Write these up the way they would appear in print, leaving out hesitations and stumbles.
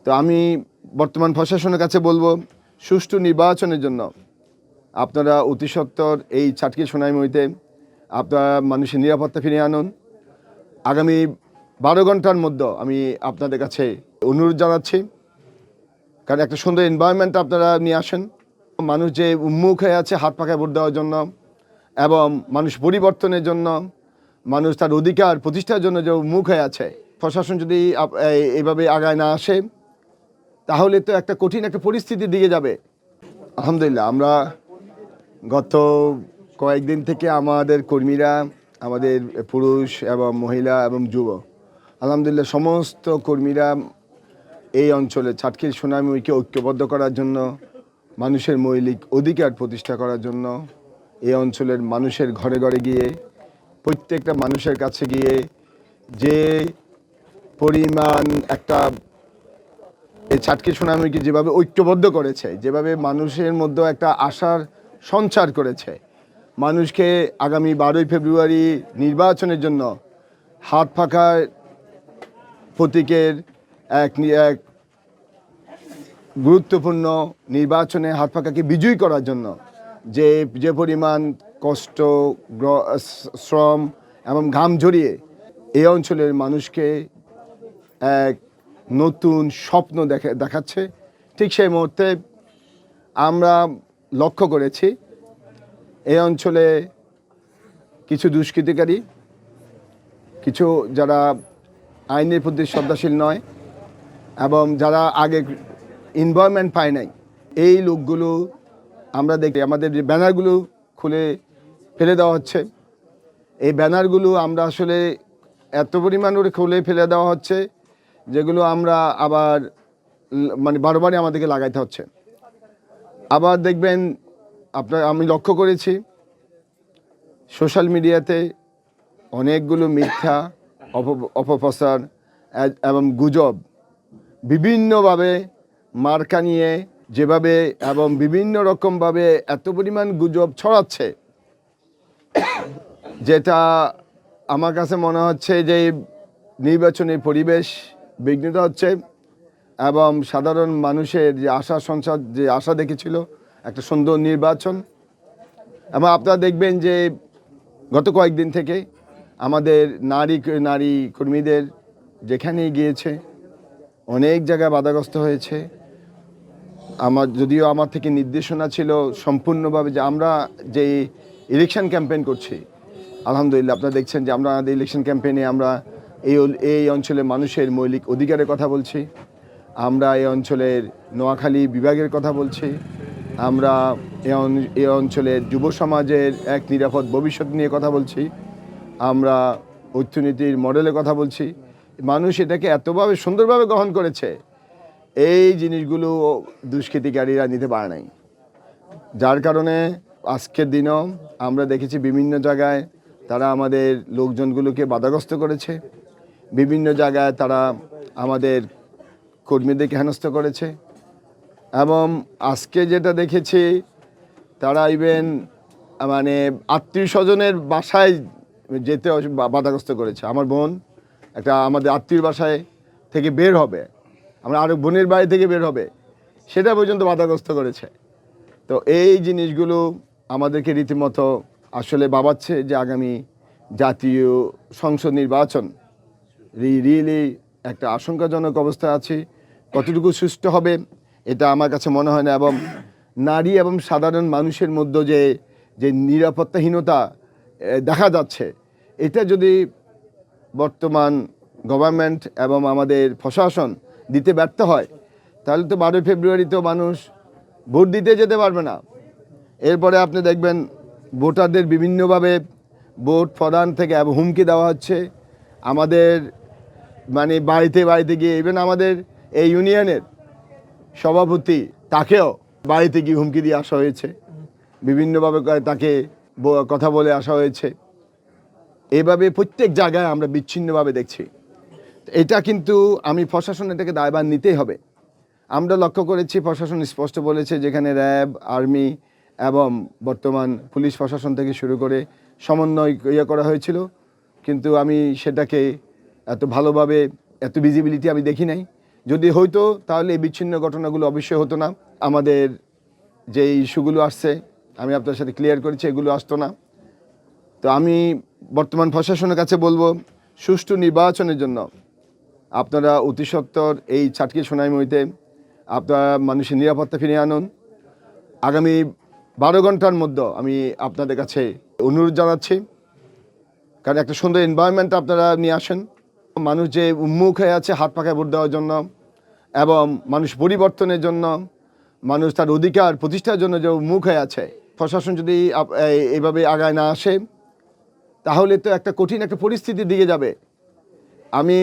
তো আমি বর্তমান প্রশাসনের কাছে বলবো, সুষ্ঠু নির্বাচনের জন্য আপনারা অতি সত্বর এই চাটকিল সোনাইমুড়িতে আপনারা মানুষের নিরাপত্তা ফিরিয়ে আনুন। আগামী 12 ঘন্টার মধ্যে আমি আপনাদের কাছে অনুরোধ জানাচ্ছি, কারণ একটা সুন্দর এনভায়রনমেন্ট আপনারা নিয়ে আসেন। মানুষ যে উন্মুখ হয়ে আছে হাত পাখায় ভোট দেওয়ার জন্য এবং মানুষ পরিবর্তনের জন্য, মানুষ তার অধিকার প্রতিষ্ঠার জন্য যে উন্মুখ হয়ে আছে, প্রশাসন যদি এইভাবে আগায় না আসে তাহলে তো একটা কঠিন একটা পরিস্থিতির দিকে যাবে। আলহামদুলিল্লাহ, আমরা গত কয়েকদিন থেকে আমাদের কর্মীরা, আমাদের পুরুষ এবং মহিলা এবং যুব, আলহামদুলিল্লাহ সমস্ত কর্মীরা এই অঞ্চলে চাটকিল সোনাইমুড়িকে ঐক্যবদ্ধ করার জন্য, মানুষের মৌলিক অধিকার প্রতিষ্ঠা করার জন্য এই অঞ্চলের মানুষের ঘরে ঘরে গিয়ে, প্রত্যেকটা মানুষের কাছে গিয়ে যে পরিমাণ একটা এই চাটকিল সোনাইমুড়িকে যেভাবে ঐক্যবদ্ধ করেছে, যেভাবে মানুষের মধ্যে একটা আশার সঞ্চার করেছে, মানুষকে আগামী 12ই ফেব্রুয়ারি নির্বাচনের জন্য হাত পাখার প্রতীকের এক গুরুত্বপূর্ণ নির্বাচনে হাত পাখাকে বিজয়ী করার জন্য যে পরিমাণ কষ্ট, শ্রম এবং ঘাম ঝরিয়ে এই অঞ্চলের মানুষকে এক নতুন স্বপ্ন দেখাচ্ছে, ঠিক সেই মুহূর্তে আমরা লক্ষ্য করেছি এই অঞ্চলে কিছু দুষ্কৃতিকারী, কিছু যারা আইনের প্রতি শ্রদ্ধাশীল নয় এবং যারা আগে ইনভলভমেন্ট পায় নাই, এই লোকগুলো আমরা দেখি আমাদের যে ব্যানারগুলো খুলে ফেলে দেওয়া হচ্ছে। এই ব্যানারগুলো আমরা আসলে এত পরিমাণ করে খুলে ফেলে দেওয়া হচ্ছে যেগুলো আমরা আবার মানে বারবারই আমাদেরকে লাগাইতে হচ্ছে। আবার দেখবেন আমি লক্ষ্য করেছি সোশ্যাল মিডিয়াতে অনেকগুলো মিথ্যা অপপ্রচার এবং গুজব বিভিন্নভাবে মার্কা নিয়ে যেভাবে এবং বিভিন্ন রকমভাবে এত পরিমাণ গুজব ছড়াচ্ছে, যেটা আমার কাছে মনে হচ্ছে যে নির্বাচনের পরিবেশ বিঘ্নিত হচ্ছে এবং সাধারণ মানুষের যে আশা সঞ্চার, যে আশা দেখেছিল একটা সুন্দর নির্বাচন। এবং আপনারা দেখবেন যে গত কয়েকদিন থেকে আমাদের নারী কর্মীদের যেখানেই গিয়েছে অনেক জায়গায় বাধাগ্রস্ত হয়েছে। যদিও আমার থেকে নির্দেশনা ছিল সম্পূর্ণভাবে যে আমরা যে ইলেকশন ক্যাম্পেইন করছি, আলহামদুলিল্লাহ আপনারা দেখছেন যে আমরা আমাদের ইলেকশন ক্যাম্পেইনে আমরা এই অঞ্চলের মানুষের মৌলিক অধিকারের কথা বলছি, আমরা এই অঞ্চলের নোয়াখালী বিভাগের কথা বলছি, আমরা এই অঞ্চলের যুব সমাজের এক নিরাপদ ভবিষ্যৎ নিয়ে কথা বলছি, আমরা অর্থনীতির মডেলের কথা বলছি। মানুষ এটাকে এতভাবে সুন্দরভাবে গ্রহণ করেছে, এই জিনিসগুলো দুষ্কৃতিকারীরা নিতে পারে নাই, যার কারণে আজকের দিনও আমরা দেখেছি বিভিন্ন জায়গায় তারা আমাদের লোকজনগুলোকে বাধাগ্রস্ত করেছে, বিভিন্ন জায়গায় তারা আমাদের কর্মীদেরকে হেনস্থা করেছে এবং আজকে যেটা দেখেছি তারা ইভেন মানে আত্মীয় স্বজনের বাসায় যেতে বাধাগ্রস্ত করেছে। আমার বোন একটা আমাদের আত্মীয় বাসায় থেকে বের হবে, আমরা আরও বোনের বাড়ি থেকে বের হবে, সেটা পর্যন্ত বাধাগ্রস্ত করেছে। তো এই জিনিসগুলো আমাদেরকে রীতিমতো আসলে ভাবাচ্ছে যে আগামী জাতীয় সংসদ নির্বাচন রিয়েলি একটা আশঙ্কাজনক অবস্থা আছে। কতটুকু সুষ্ঠু হবে এটা আমার কাছে মনে হয় না, এবং নারী এবং সাধারণ মানুষের মধ্যে যে নিরাপত্তাহীনতা দেখা যাচ্ছে, এটা যদি বর্তমান গভর্নমেন্ট এবং আমাদের প্রশাসন দিতে ব্যর্থ হয় তাহলে তো 12 ফেব্রুয়ারিতেও মানুষ ভোট দিতে যেতে পারবে না। এরপরে আপনি দেখবেন ভোটারদের বিভিন্নভাবে ভোট প্রদান থেকে হুমকি দেওয়া হচ্ছে। আমাদের মানে বাড়িতে গিয়ে ইভেন আমাদের এই ইউনিয়নের সভাপতি তাকেও বাড়িতে গিয়ে হুমকি দিয়ে আসা হয়েছে, বিভিন্নভাবে তাকে কথা বলে আসা হয়েছে। এভাবে প্রত্যেক জায়গায় আমরা বিচ্ছিন্নভাবে দেখছি। এটা কিন্তু আমি প্রশাসন এটাকে দায়ভার নিতেই হবে। আমরা লক্ষ্য করেছি প্রশাসন স্পষ্ট বলেছে যেখানে র্যাব, আর্মি এবং বর্তমান পুলিশ প্রশাসন থেকে শুরু করে সমন্বয় করা হয়েছিল, কিন্তু আমি সেটাকে এত ভালোভাবে এত ভিজিবিলিটি আমি দেখি নাই। যদি হইতো তাহলে এই বিচ্ছিন্ন ঘটনাগুলো অবশ্যই হতো না। আমাদের যে ইস্যুগুলো আসছে আমি আপনার সাথে ক্লিয়ার করেছি, এগুলো আসতো না। তো আমি বর্তমান প্রশাসনের কাছে বলবো, সুষ্ঠু নির্বাচনের জন্য আপনারা অতি সত্বর এই চাটকি সোনাইমুড়িতে আপনারা মানুষের নিরাপত্তা ফিরিয়ে আনুন। আগামী 12 ঘন্টার মধ্যে আমি আপনাদের কাছে অনুরোধ জানাচ্ছি, কারণ একটা সুন্দর এনভায়রনমেন্ট আপনারা নিয়ে আসেন। মানুষ যে উন্মুখ হয়ে আছে হাত পাখায় ভোট দেওয়ার জন্য এবং মানুষ পরিবর্তনের জন্য, মানুষ তার অধিকার প্রতিষ্ঠার জন্য যে উন্মুখ হয়ে আছে, প্রশাসন যদি এইভাবে আগায় না আসে তাহলে তো একটা কঠিন একটা পরিস্থিতির দিকে যাবে। আমি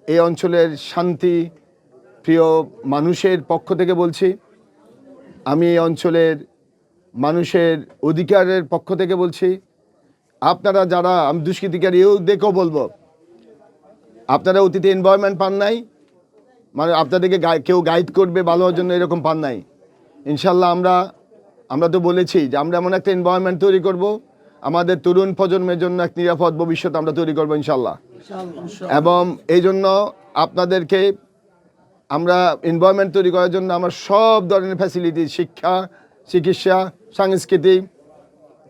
এই অঞ্চলের শান্তি প্রিয় মানুষের পক্ষ থেকে বলছি, আমি এই অঞ্চলের মানুষের অধিকারের পক্ষ থেকে বলছি, আপনারা যারা, আমি দুষ্কৃতিকারীও দেখেও বলবো, আপনারা অতীতে এনভায়রনমেন্ট পান নাই, মানে আপনাদেরকে কেউ গাইড করবে ভালো হওয়ার জন্য, এরকম পান নাই। ইনশাল্লাহ আমরা তো বলেছি যে আমরা এমন একটা এনভায়রনমেন্ট তৈরি করব, আমাদের তরুণ প্রজন্মের জন্য এক নিরাপদ ভবিষ্যৎ আমরা তৈরি করবো ইনশাল্লাহ। এবং এই জন্য আপনাদেরকে আমরা এনভায়রনমেন্ট তৈরি করার জন্য আমরা সব ধরনের ফ্যাসিলিটি, শিক্ষা, চিকিৎসা, সাংস্কৃতিক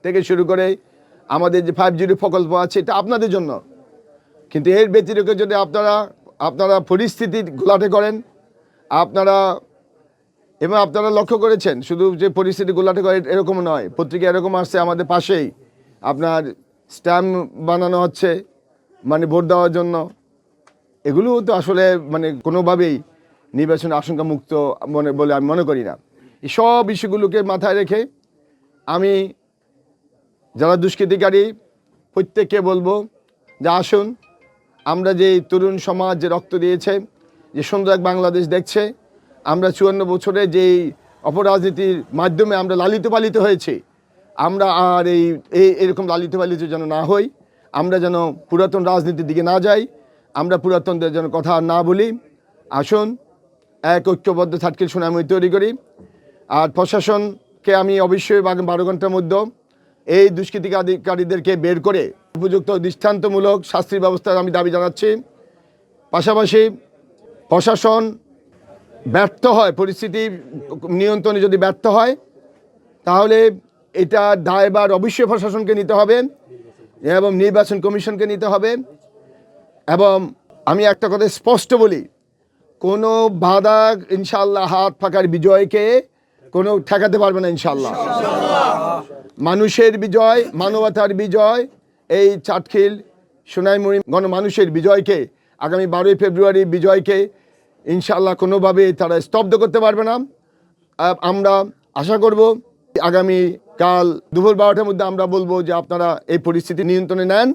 থেকে শুরু করে আমাদের যে 5G প্রকল্প আছে, এটা আপনাদের জন্য। কিন্তু এর ব্যতিরেকে যদি আপনারা পরিস্থিতি ঘোলাটে করেন, আপনারা লক্ষ্য করেছেন শুধু যে পরিস্থিতি ঘোলাটে করে এরকম নয়, পত্রিকা এরকম আসছে আমাদের পাশেই আপনার স্ট্যাম্প বানানো হচ্ছে মানে ভোট দেওয়ার জন্য। এগুলো তো আসলে মানে কোনোভাবেই নির্বাচন আশঙ্কা মুক্ত বলে আমি মনে করি না। এই সব ইস্যুগুলোকে মাথায় রেখে আমি যারা দুষ্কৃতিকারী প্রত্যেককে বলবো যে আসুন, আমরা যে তরুণ সমাজ যে রক্ত দিয়েছে, যে সুন্দর এক বাংলাদেশ দেখছে, আমরা 54 বছরে যেই অপরাজনীতির মাধ্যমে আমরা লালিত পালিত হয়েছি, আমরা আর এরকম লালিত পালিত যেন না হই, আমরা যেন পুরাতন রাজনীতির দিকে না যাই, আমরা পুরাতনদের যেন কথা না বলি। আসুন এক ঐক্যবদ্ধ চাটখিল সোনাইমুড়ি তৈরি করি। আর প্রশাসনকে আমি অবশ্যই 12 ঘন্টার মধ্যে এই দুষ্কৃতিকারীদেরকে বের করে উপযুক্ত দৃষ্টান্তমূলক শাস্তির ব্যবস্থার আমি দাবি জানাচ্ছি। পাশাপাশি প্রশাসন ব্যর্থ হয়, পরিস্থিতি নিয়ন্ত্রণে যদি ব্যর্থ হয়, তাহলে এটা দায়ভার অবশ্যই প্রশাসনকে নিতে হবে এবং নির্বাচন কমিশনকে নিতে হবে। এবং আমি একটা কথা স্পষ্ট বলি, কোনো বাধা ইনশাল্লাহ হাত পাখার বিজয়কে কোনো ঠেকাতে পারবে না ইনশাল্লাহ। মানুষের বিজয়, মানবতার বিজয়, এই চাটখিল সোনাইমুড়ি গণমানুষের বিজয়কে, আগামী 12ই ফেব্রুয়ারি বিজয়কে ইনশাল্লাহ কোনোভাবে তারা স্তব্ধ করতে পারবে না। আমরা আশা করব আগামী কাল দুপুর 12টার মধ্যে আমরা বলবো যে আপনারা এই পরিস্থিতি নিয়ন্ত্রণে নেন।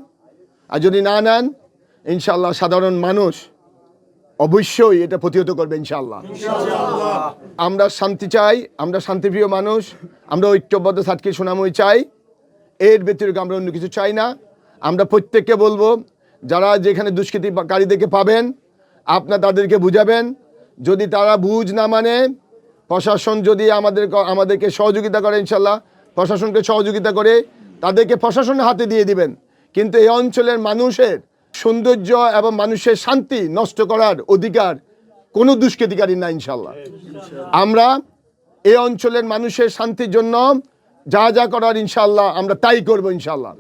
আর যদি না নেন, ইনশাল্লাহ সাধারণ মানুষ অবশ্যই এটা প্রতিহত করবে ইনশাল্লাহ। আমরা শান্তি চাই, আমরা শান্তিপ্রিয় মানুষ, আমরা ঐক্যবদ্ধ চাটখিল সোনাইমুড়ি চাই, এর ব্যতিরেকে আমরা অন্য কিছু চাই না। আমরা প্রত্যেককে বলবো, যারা যেখানে দুষ্কৃতিকারীদেরকে পাবেন আপনারা তাদেরকে বুঝাবেন। যদি তারা বুঝ না মানে, প্রশাসন যদি আমাদেরকে সহযোগিতা করে, ইনশাল্লাহ প্রশাসনকে সহযোগিতা করে তাদেরকে প্রশাসনের হাতে দিয়ে দিবেন। কিন্তু এই অঞ্চলের মানুষের সৌন্দর্য এবং মানুষের শান্তি নষ্ট করার অধিকার কোনো দুষ্কৃতিকারী না ইনশাল্লাহ। আমরা এই অঞ্চলের মানুষের শান্তির জন্য যা যা করার ইনশাল্লাহ আমরা তাই করব ইনশাল্লাহ।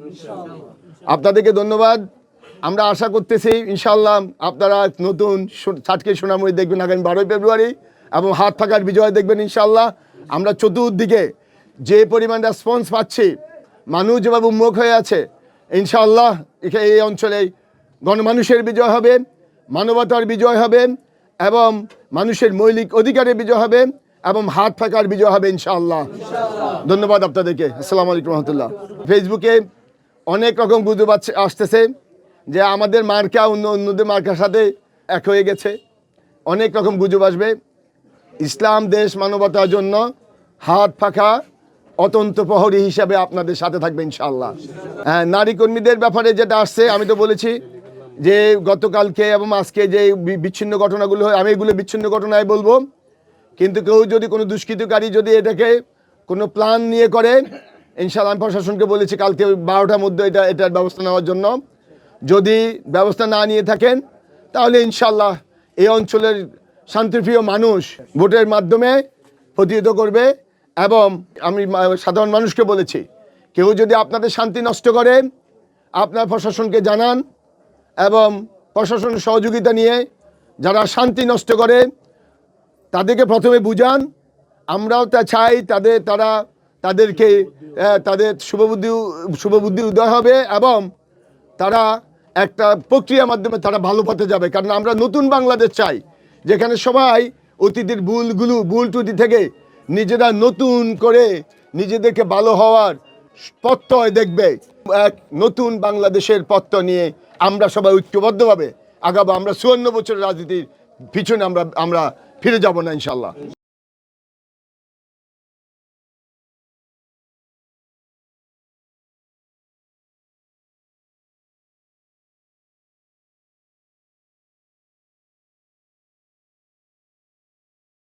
আপনাদেরকে ধন্যবাদ। আমরা আশা করতেছি ইনশাল্লাহ আপনারা নতুন চাটখিল সোনাইমুড়ি দেখবেন আগামী 12ই ফেব্রুয়ারি এবং হাত পাখার বিজয় দেখবেন ইনশাল্লাহ। আমরা চতুর্দিকে যে পরিমাণ রেসপন্স পাচ্ছি, মানুষ যেভাবে উন্মুখ হয়ে আছে, ইনশাল্লাহ এই অঞ্চলে গণমানুষের বিজয় হবে, মানবতার বিজয় হবে এবং মানুষের মৌলিক অধিকারের বিজয় হবে এবং হাত পাখার বিজয় হবে ইনশাআল্লাহ। ধন্যবাদ আপনাদেরকে। আসসালামু আলাইকুম রহমতুল্লাহ। ফেসবুকে অনেক রকম গুজব আসতেছে যে আমাদের মার্কা অন্যদের মার্কার সাথে এক হয়ে গেছে, অনেক রকম গুজব আসবে। ইসলাম দেশ মানবতার জন্য হাত পাখা অতন্ত প্রহরী হিসাবে আপনাদের সাথে থাকবে ইনশাআল্লাহ। নারী কর্মীদের ব্যাপারে যেটা আসছে, আমি তো বলেছি যে গতকালকে এবং আজকে যে বিচ্ছিন্ন ঘটনাগুলো হয়, আমি এগুলো বিচ্ছিন্ন ঘটনায় বলবো। কিন্তু কেউ যদি কোনো দুষ্কৃতকারী যদি এটাকে কোনো প্ল্যান নিয়ে করে, ইনশাআল্লাহ আমি প্রশাসনকে বলেছি কালকে 12টার মধ্যে এটার ব্যবস্থা নেওয়ার জন্য। যদি ব্যবস্থা না নিয়ে থাকেন তাহলে ইনশাআল্লাহ এই অঞ্চলের শান্তিপ্রিয় মানুষ ভোটের মাধ্যমে প্রতিহত করবে। এবং আমি সাধারণ মানুষকে বলেছি, কেউ যদি আপনাদের শান্তি নষ্ট করে আপনার প্রশাসনকে জানান, এবং প্রশাসনের সহযোগিতা নিয়ে যারা শান্তি নষ্ট করে তাদেরকে প্রথমে বুঝান। আমরাও তা চাই তাদেরকে তাদের শুভবুদ্ধি উদয় হবে এবং তারা একটা প্রক্রিয়ার মাধ্যমে তারা ভালো পথে যাবে। কারণ আমরা নতুন বাংলাদেশ চাই, যেখানে সবাই অতীতের ভুল ত্রুটি থেকে নিজেরা নতুন করে নিজেদেরকে ভালো হওয়ার প্রত্যয় দেখবে। এক নতুন বাংলাদেশের প্রত্যয় নিয়ে আমরা সবাই ঐক্যবদ্ধভাবে আগাবো। আমরা ৫৪ বছরের রাজনীতির পিছনে আমরা ফিরে যাব না ইনশাল্লাহ।